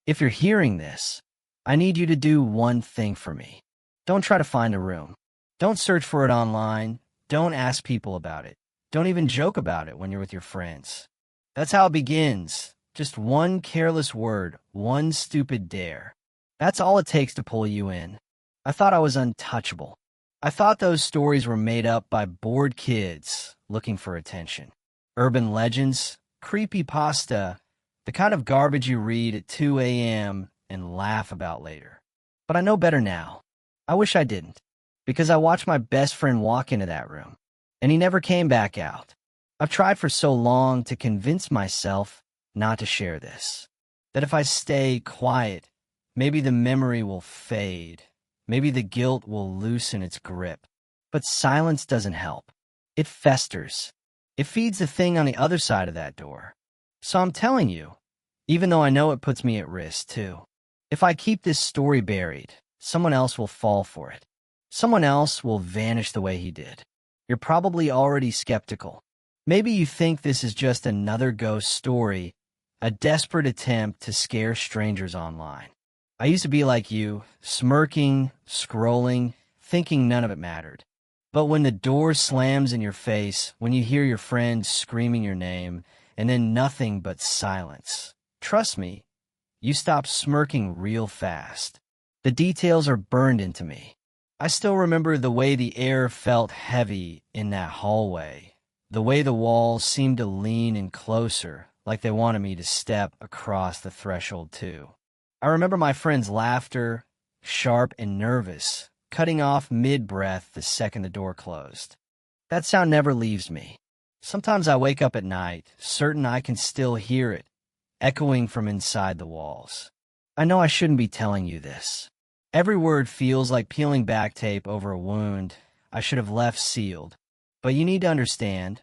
If you're hearing this, I need you to do one thing for me. Don't try to find a room. Don't search for it online. Don't ask people about it. Don't even joke about it when you're with your friends. That's how it begins. Just one careless word, one stupid dare. That's all it takes to pull you in. I thought I was untouchable. I thought those stories were made up by bored kids looking for attention. Urban legends, creepypasta, the kind of garbage you read at 2 a.m. and laugh about later. But I know better now. I wish I didn't, because I watched my best friend walk into that room, and he never came back out. I've tried for so long to convince myself not to share this, that if I stay quiet, maybe the memory will fade, maybe the guilt will loosen its grip. But silence doesn't help. It festers. It feeds the thing on the other side of that door. So I'm telling you, even though I know it puts me at risk too. If I keep this story buried, someone else will fall for it. Someone else will vanish the way he did. You're probably already skeptical. Maybe you think this is just another ghost story, a desperate attempt to scare strangers online. I used to be like you, smirking, scrolling, thinking none of it mattered. But when the door slams in your face, when you hear your friend screaming your name, and then nothing but silence, trust me, you stop smirking real fast. The details are burned into me. I still remember the way the air felt heavy in that hallway, the way the walls seemed to lean in closer, like they wanted me to step across the threshold too. I remember my friend's laughter, sharp and nervous, cutting off mid-breath the second the door closed. That sound never leaves me. Sometimes I wake up at night, certain I can still hear it, echoing from inside the walls. I know I shouldn't be telling you this. Every word feels like peeling back tape over a wound I should have left sealed. But you need to understand,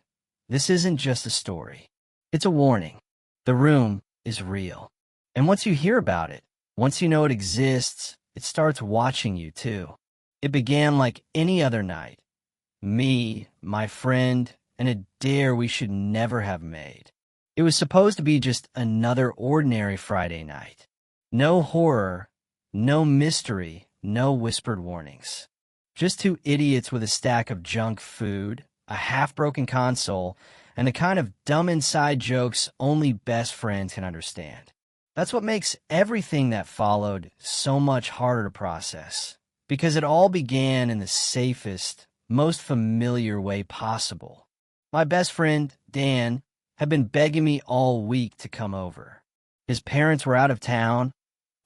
this isn't just a story. It's a warning. The room is real. And once you hear about it, once you know it exists, it starts watching you too. It began like any other night. Me, my friend, and a dare we should never have made. It was supposed to be just another ordinary Friday night. No horror, no mystery, no whispered warnings. Just two idiots with a stack of junk food, a half-broken console, and the kind of dumb inside jokes only best friends can understand. That's what makes everything that followed so much harder to process, because it all began in the safest, most familiar way possible. My best friend, Dan, had been begging me all week to come over. His parents were out of town,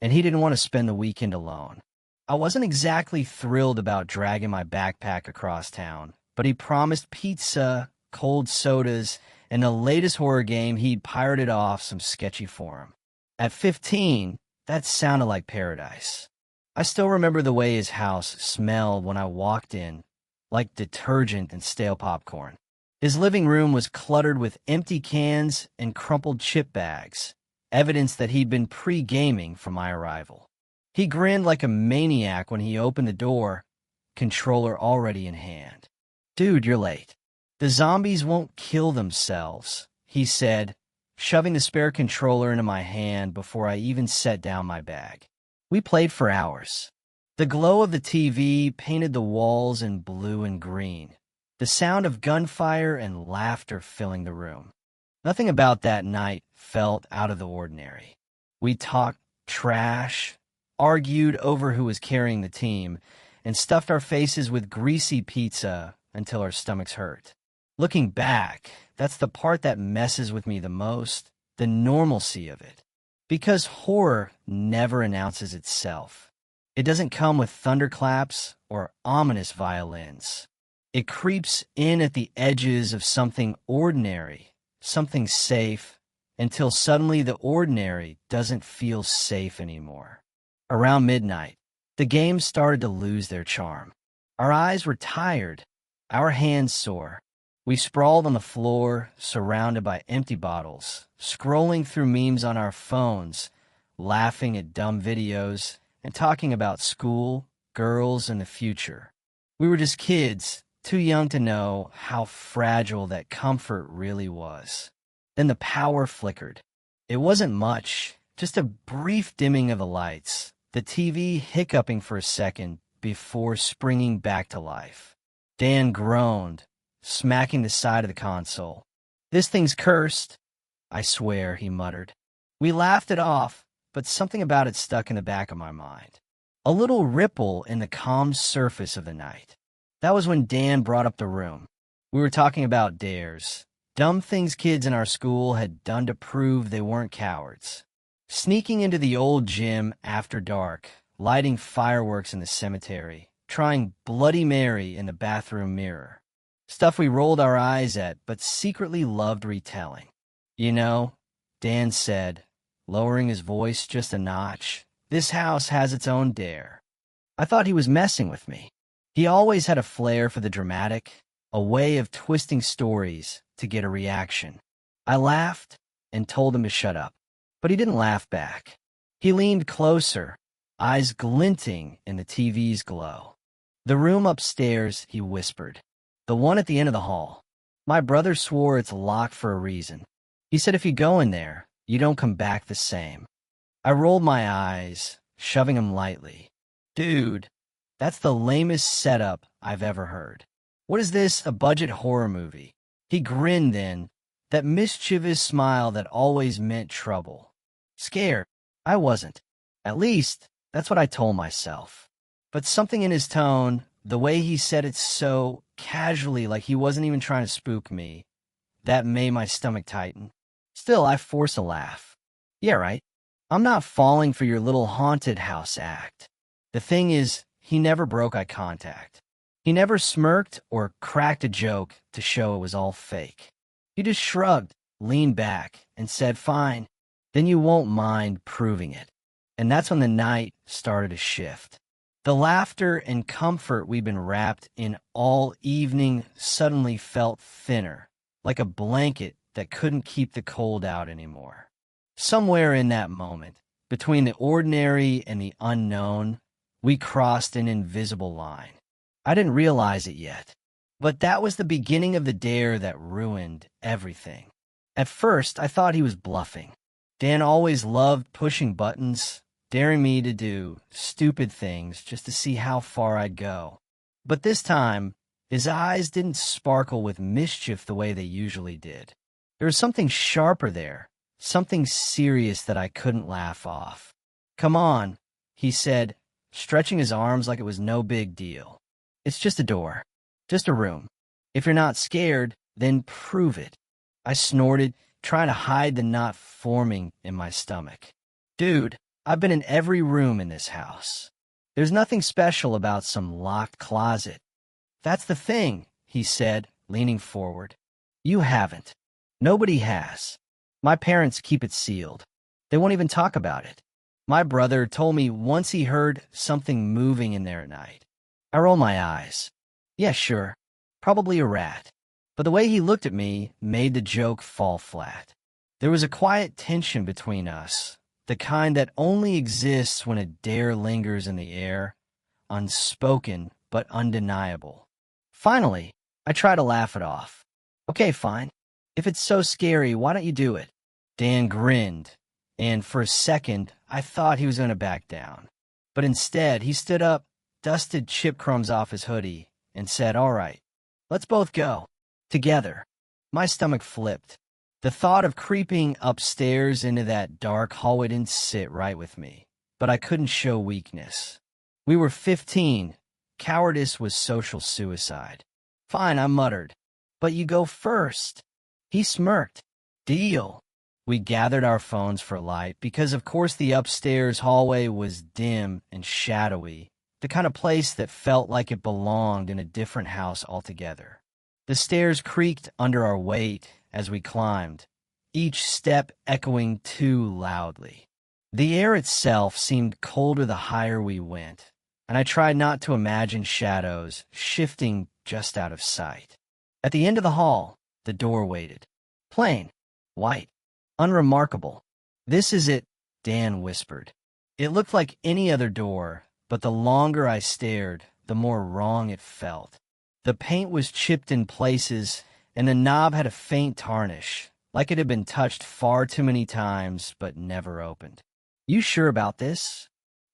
and he didn't want to spend the weekend alone. I wasn't exactly thrilled about dragging my backpack across town, but he promised pizza, cold sodas, and the latest horror game he'd pirated off some sketchy forum. At 15, that sounded like paradise. I still remember the way his house smelled when I walked in, like detergent and stale popcorn. His living room was cluttered with empty cans and crumpled chip bags, evidence that he'd been pre-gaming for my arrival. He grinned like a maniac when he opened the door, controller already in hand. "Dude, you're late. The zombies won't kill themselves," he said, shoving the spare controller into my hand before I even set down my bag. We played for hours. The glow of the TV painted the walls in blue and green, the sound of gunfire and laughter filling the room. Nothing about that night felt out of the ordinary. We talked trash, argued over who was carrying the team, and stuffed our faces with greasy pizza until our stomachs hurt. Looking back, that's the part that messes with me the most, the normalcy of it. Because horror never announces itself. It doesn't come with thunderclaps or ominous violins. It creeps in at the edges of something ordinary, something safe, until suddenly the ordinary doesn't feel safe anymore. Around midnight, the games started to lose their charm. Our eyes were tired, our hands sore. We sprawled on the floor, surrounded by empty bottles, scrolling through memes on our phones, laughing at dumb videos, and talking about school, girls, and the future. We were just kids, too young to know how fragile that comfort really was. Then the power flickered. It wasn't much, Just a brief dimming of the lights, the TV hiccuping for a second before springing back to life. Dan groaned, smacking the side of the console. "This thing's cursed." "I swear," he muttered. We laughed it off, but something about it stuck in the back of my mind. A little ripple in the calm surface of the night. That was when Dan brought up the room. We were talking about dares. Dumb things kids in our school had done to prove they weren't cowards. Sneaking into the old gym after dark, lighting fireworks in the cemetery, trying Bloody Mary in the bathroom mirror. Stuff we rolled our eyes at, but secretly loved retelling. "You know," Dan said, lowering his voice just a notch, "this house has its own dare." I thought he was messing with me. He always had a flair for the dramatic, a way of twisting stories to get a reaction. I laughed and told him to shut up, but he didn't laugh back. He leaned closer, eyes glinting in the TV's glow. "The room upstairs," he whispered. "The one at the end of the hall. My brother swore it's locked for a reason. He said if you go in there, you don't come back the same." I rolled my eyes, shoving him lightly. "Dude, that's the lamest setup I've ever heard. What is this, a budget horror movie?" He grinned then, that mischievous smile that always meant trouble. Scared. I wasn't. At least, that's what I told myself. But something in his tone, the way he said it so casually like he wasn't even trying to spook me, that made my stomach tighten. Still, I forced a laugh. "Yeah, right. I'm not falling for your little haunted house act." The thing is, he never broke eye contact. He never smirked or cracked a joke to show it was all fake. He just shrugged, leaned back, and said, "Fine, then you won't mind proving it." And that's when the night started to shift. The laughter and comfort we'd been wrapped in all evening suddenly felt thinner, like a blanket that couldn't keep the cold out anymore. Somewhere in that moment, between the ordinary and the unknown, we crossed an invisible line. I didn't realize it yet, but that was the beginning of the dare that ruined everything. At first, I thought he was bluffing. Dan always loved pushing buttons, daring me to do stupid things just to see how far I'd go. But this time, his eyes didn't sparkle with mischief the way they usually did. There was something sharper there, something serious that I couldn't laugh off. "Come on," he said, stretching his arms like it was no big deal. "It's just a door, just a room. If you're not scared, then prove it." I snorted, trying to hide the knot forming in my stomach. "Dude, I've been in every room in this house. There's nothing special about some locked closet." "That's the thing," he said, leaning forward. "You haven't. Nobody has. My parents keep it sealed. They won't even talk about it. My brother told me once he heard something moving in there at night." I rolled my eyes. "Yeah, sure. Probably a rat." But the way he looked at me made the joke fall flat. There was a quiet tension between us, the kind that only exists when a dare lingers in the air, unspoken but undeniable. Finally, I tried to laugh it off. "Okay, fine. If it's so scary, why don't you do it?" Dan grinned, and for a second, I thought he was going to back down. But instead, he stood up, dusted chip crumbs off his hoodie, and said, "All right, let's both go. Together." My stomach flipped. The thought of creeping upstairs into that dark hallway didn't sit right with me, but I couldn't show weakness. We were 15. Cowardice was social suicide. "Fine," I muttered. "But you go first." He smirked. "Deal." We gathered our phones for light because, of course, the upstairs hallway was dim and shadowy, the kind of place that felt like it belonged in a different house altogether. The stairs creaked under our weight as we climbed, each step echoing too loudly. The air itself seemed colder the higher we went, and I tried not to imagine shadows shifting just out of sight. At the end of the hall, the door waited. Plain, white, unremarkable. "This is it," Dan whispered. It looked like any other door, but the longer I stared, the more wrong it felt. The paint was chipped in places, and the knob had a faint tarnish, like it had been touched far too many times but never opened. "You sure about this?"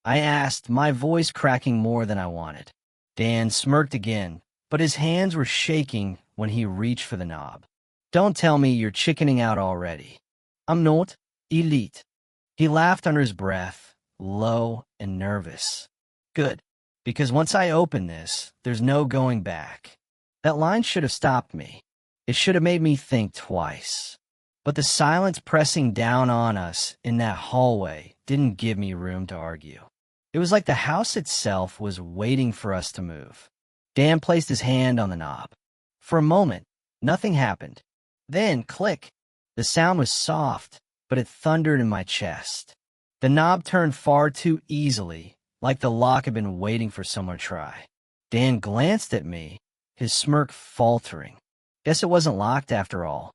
I asked, my voice cracking more than I wanted. Dan smirked again, but his hands were shaking when he reached for the knob. "Don't tell me you're chickening out already." "I'm not, elite." He laughed under his breath, low and nervous. "Good, because once I open this, there's no going back." That line should have stopped me. It should have made me think twice. But the silence pressing down on us in that hallway didn't give me room to argue. It was like the house itself was waiting for us to move. Dan placed his hand on the knob. For a moment, nothing happened. Then, click. The sound was soft, but it thundered in my chest. The knob turned far too easily, like the lock had been waiting for someone to try. Dan glanced at me, his smirk faltering. Guess it wasn't locked after all.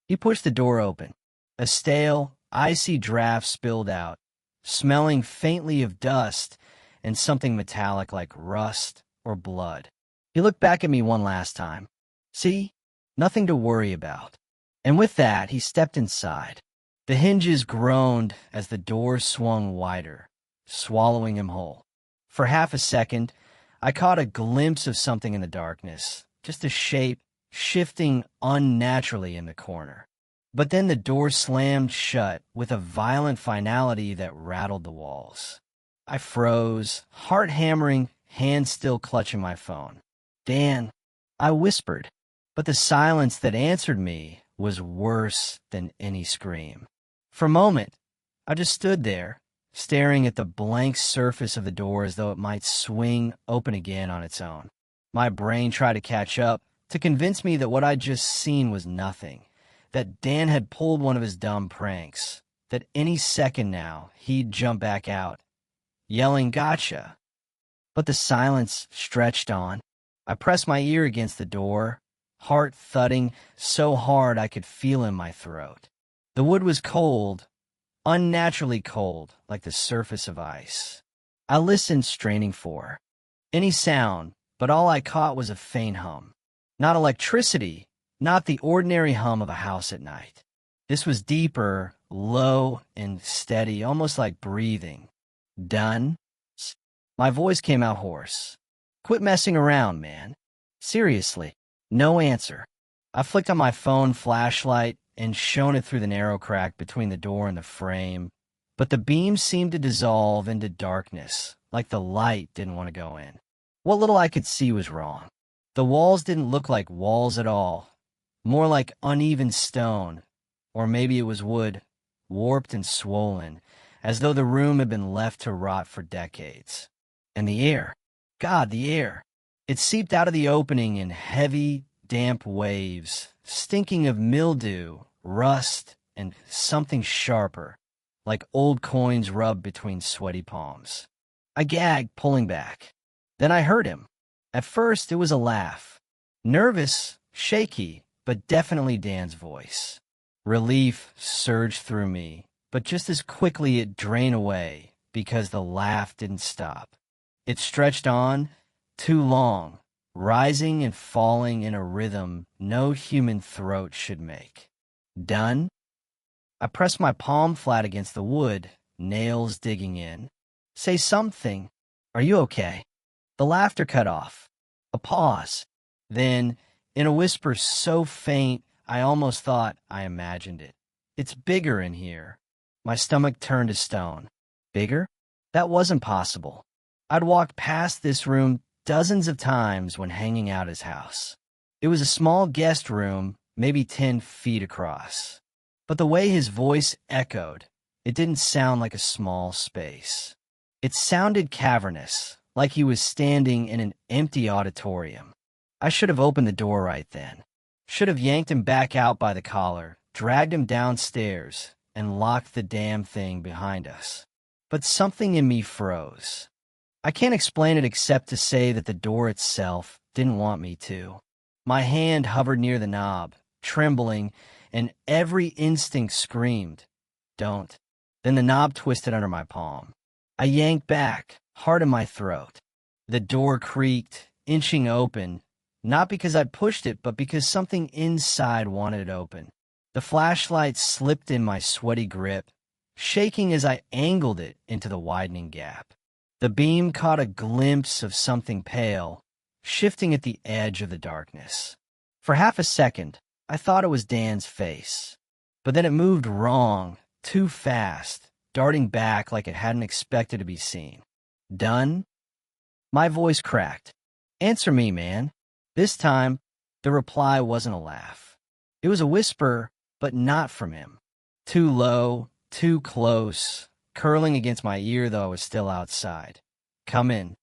He pushed the door open. A stale, icy draft spilled out, smelling faintly of dust and something metallic like rust or blood. He looked back at me one last time. "See? Nothing to worry about." And with that, he stepped inside. The hinges groaned as the door swung wider, swallowing him whole. For half a second, I caught a glimpse of something in the darkness, just a shape shifting unnaturally in the corner. But then the door slammed shut with a violent finality that rattled the walls. I froze, heart hammering, hand still clutching my phone. "Dan," I whispered, but the silence that answered me was worse than any scream. For a moment, I just stood there, staring at the blank surface of the door as though it might swing open again on its own. My brain tried to catch up, to convince me that what I'd just seen was nothing, that Dan had pulled one of his dumb pranks, that any second now he'd jump back out, yelling, "Gotcha!" But the silence stretched on. I pressed my ear against the door, heart thudding so hard I could feel in my throat. The wood was cold, unnaturally cold, like the surface of ice. I listened, straining for any sound, but all I caught was a faint hum. Not electricity, not the ordinary hum of a house at night. This was deeper, low, and steady, almost like breathing. "Done?" My voice came out hoarse. "Quit messing around, man. Seriously." No answer. I flicked on my phone flashlight and shone it through the narrow crack between the door and the frame, but the beam seemed to dissolve into darkness, like the light didn't want to go in. What little I could see was wrong. The walls didn't look like walls at all, more like uneven stone, or maybe it was wood, warped and swollen, as though the room had been left to rot for decades. And the air, God, the air. It seeped out of the opening in heavy, damp waves, stinking of mildew, rust, and something sharper, like old coins rubbed between sweaty palms. I gagged, pulling back. Then I heard him. At first, it was a laugh. Nervous, shaky, but definitely Dan's voice. Relief surged through me, but just as quickly it drained away because the laugh didn't stop. It stretched on, too long, rising and falling in a rhythm no human throat should make. "Done?" I pressed my palm flat against the wood, nails digging in. "Say something. Are you okay?" The laughter cut off. A pause. Then, in a whisper so faint, I almost thought I imagined it. "It's bigger in here." My stomach turned to stone. Bigger? That wasn't possible. I'd walked past this room dozens of times when hanging out his house. It was a small guest room, maybe 10 feet across. But the way his voice echoed, it didn't sound like a small space. It sounded cavernous, like he was standing in an empty auditorium. I should have opened the door right then. Should have yanked him back out by the collar, dragged him downstairs, and locked the damn thing behind us. But something in me froze. I can't explain it except to say that the door itself didn't want me to. My hand hovered near the knob, trembling, and every instinct screamed, "Don't." Then the knob twisted under my palm. I yanked back, heart in my throat. The door creaked, inching open, not because I'd pushed it, but because something inside wanted it open. The flashlight slipped in my sweaty grip, shaking as I angled it into the widening gap. The beam caught a glimpse of something pale, shifting at the edge of the darkness. For half a second, I thought it was Dan's face. But then it moved wrong, too fast, darting back like it hadn't expected to be seen. Done? My voice cracked. Answer me, man. This time, the reply wasn't a laugh. It was a whisper, but not from him. Too low, too close, curling against my ear though I was still outside. Come in.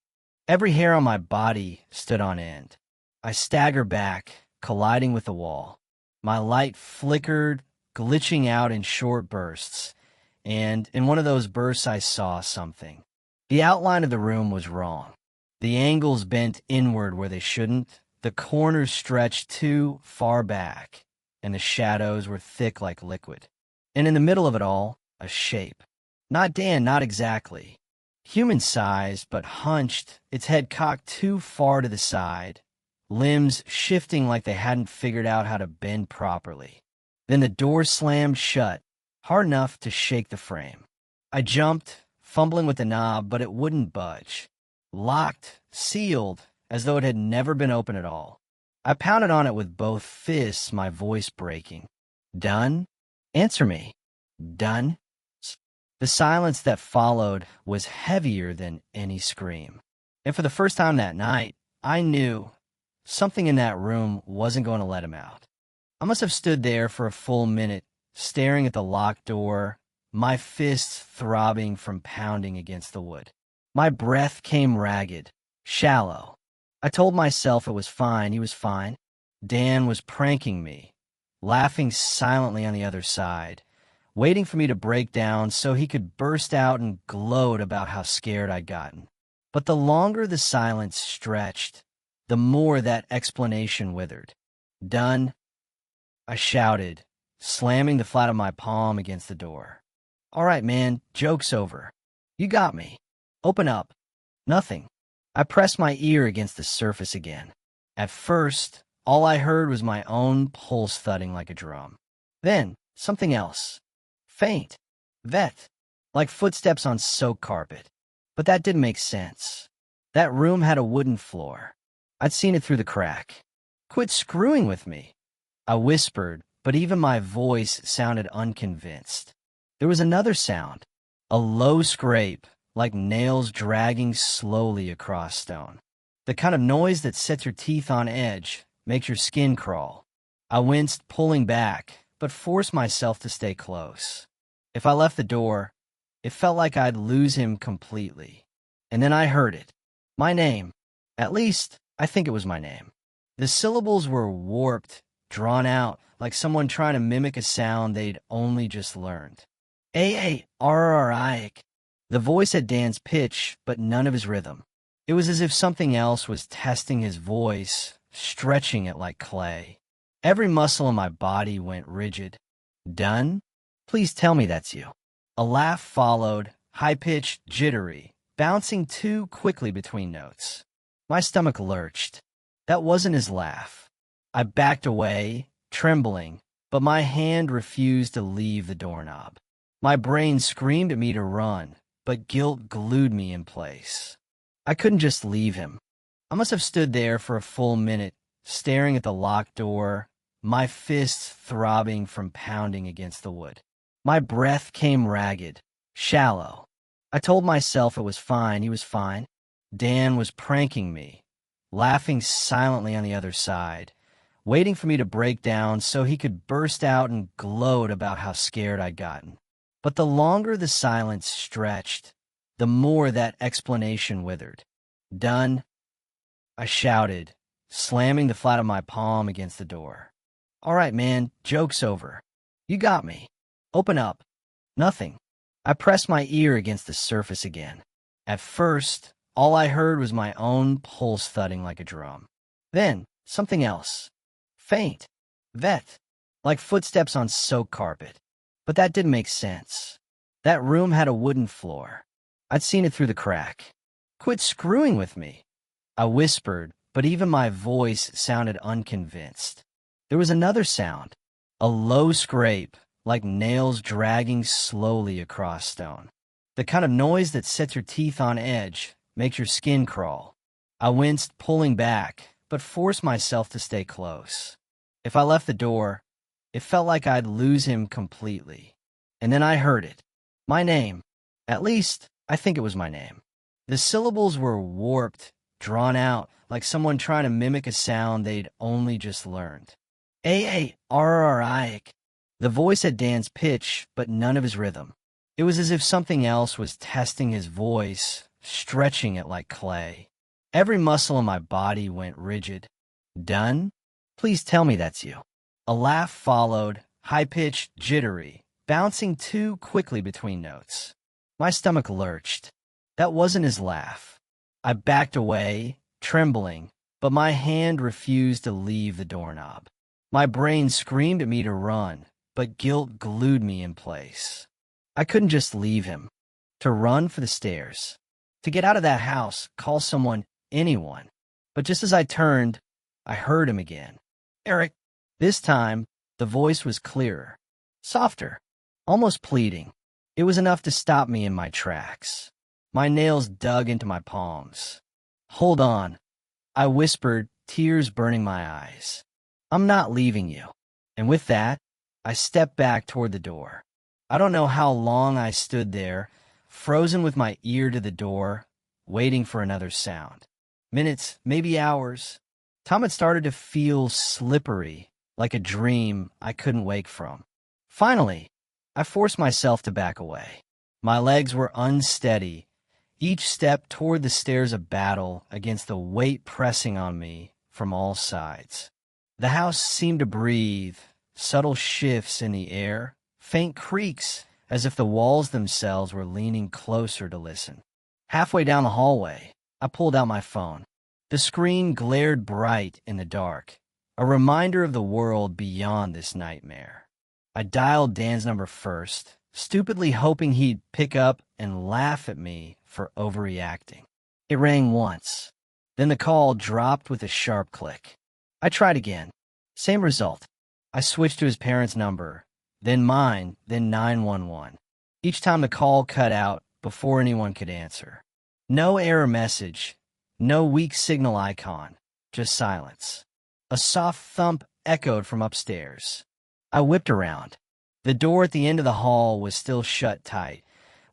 Every hair on my body stood on end. I staggered back, colliding with the wall. My light flickered, glitching out in short bursts, and in one of those bursts I saw something. The outline of the room was wrong. The angles bent inward where they shouldn't, the corners stretched too far back, and the shadows were thick like liquid. And in the middle of it all, a shape. Not Dan, not exactly. Human-sized, but hunched, its head cocked too far to the side, limbs shifting like they hadn't figured out how to bend properly. Then the door slammed shut, hard enough to shake the frame. I jumped, fumbling with the knob, but it wouldn't budge. Locked, sealed, as though it had never been open at all. I pounded on it with both fists, my voice breaking. Done? Answer me. Done? The silence that followed was heavier than any scream. And for the first time that night, I knew something in that room wasn't going to let him out. I must have stood there for a full minute, staring at the locked door, my fists throbbing from pounding against the wood. My breath came ragged, shallow. I told myself it was fine, he was fine. Dan was pranking me, laughing silently on the other side, waiting for me to break down so he could burst out and gloat about how scared I'd gotten. But the longer the silence stretched, the more that explanation withered. Done? I shouted, slamming the flat of my palm against the door. All right, man, joke's over. You got me. Open up. Nothing. I pressed my ear against the surface again. At first, all I heard was my own pulse thudding like a drum. Then, something else. Faint. Vet. Like footsteps on soaked carpet. But that didn't make sense. That room had a wooden floor. I'd seen it through the crack. Quit screwing with me. I whispered, but even my voice sounded unconvinced. There was another sound. A low scrape, like nails dragging slowly across stone. The kind of noise that sets your teeth on edge, makes your skin crawl. I winced, pulling back, but forced myself to stay close. If I left the door, it felt like I'd lose him completely. And then I heard it. My name. At least, I think it was my name. The syllables were warped, drawn out, like someone trying to mimic a sound they'd only just learned. A-A-R-R-I. The voice had Dan's pitch, but none of his rhythm. It was as if something else was testing his voice, stretching it like clay. Every muscle in my body went rigid. Done? Please tell me that's you. A laugh followed, high-pitched, jittery, bouncing too quickly between notes. My stomach lurched. That wasn't his laugh. I backed away, trembling, but my hand refused to leave the doorknob. My brain screamed at me to run, but guilt glued me in place. I couldn't just leave him. I must have stood there for a full minute, staring at the locked door, my fists throbbing from pounding against the wood. My breath came ragged, shallow. I told myself it was fine, he was fine. Dan was pranking me, laughing silently on the other side, waiting for me to break down so he could burst out and gloat about how scared I'd gotten. But the longer the silence stretched, the more that explanation withered. Done? I shouted, slamming the flat of my palm against the door. All right, man, joke's over. You got me. Open up. Nothing. I pressed my ear against the surface again. At first, all I heard was my own pulse thudding like a drum. Then, something else. Faint. Vet. Like footsteps on soaked carpet. But that didn't make sense. That room had a wooden floor. I'd seen it through the crack. Quit screwing with me. I whispered, but even my voice sounded unconvinced. There was another sound. A low scrape, like nails dragging slowly across stone. The kind of noise that sets your teeth on edge, makes your skin crawl. I winced, pulling back, but forced myself to stay close. If I left the door, it felt like I'd lose him completely. And then I heard it. My name. At least, I think it was my name. The syllables were warped, drawn out, like someone trying to mimic a sound they'd only just learned. A-A-R-R-I-C. The voice had Dan's pitch, but none of his rhythm. It was as if something else was testing his voice, stretching it like clay. Every muscle in my body went rigid. Done? Please tell me that's you. A laugh followed, high-pitched, jittery, bouncing too quickly between notes. My stomach lurched. That wasn't his laugh. I backed away, trembling, but my hand refused to leave the doorknob. My brain screamed at me to run, but guilt glued me in place. I couldn't just leave him. To run for the stairs. To get out of that house, call someone, anyone. But just as I turned, I heard him again. Eric. This time, the voice was clearer. Softer. Almost pleading. It was enough to stop me in my tracks. My nails dug into my palms. Hold on. I whispered, tears burning my eyes. I'm not leaving you. And with that, I stepped back toward the door. I don't know how long I stood there, frozen with my ear to the door, waiting for another sound. Minutes, maybe hours. Tom had started to feel slippery, like a dream I couldn't wake from. Finally, I forced myself to back away. My legs were unsteady, each step toward the stairs a battle against the weight pressing on me from all sides. The house seemed to breathe, subtle shifts in the air, faint creaks as if the walls themselves were leaning closer to listen. Halfway down the hallway, I pulled out my phone. The screen glared bright in the dark, a reminder of the world beyond this nightmare. I dialed Dan's number first, stupidly hoping he'd pick up and laugh at me for overreacting. It rang once. Then the call dropped with a sharp click. I tried again. Same result. I switched to his parents' number, then mine, then 911. Each time the call cut out before anyone could answer. No error message, no weak signal icon, just silence. A soft thump echoed from upstairs. I whipped around. The door at the end of the hall was still shut tight,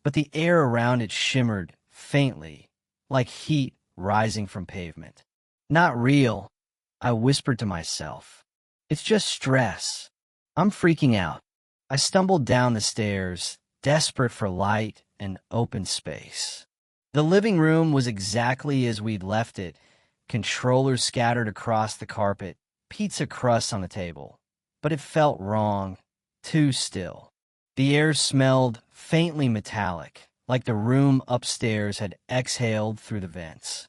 but the air around it shimmered faintly, like heat rising from pavement. Not real, I whispered to myself. It's just stress. I'm freaking out. I stumbled down the stairs, desperate for light and open space. The living room was exactly as we'd left it, controllers scattered across the carpet, pizza crusts on the table. But it felt wrong, too still. The air smelled faintly metallic, like the room upstairs had exhaled through the vents.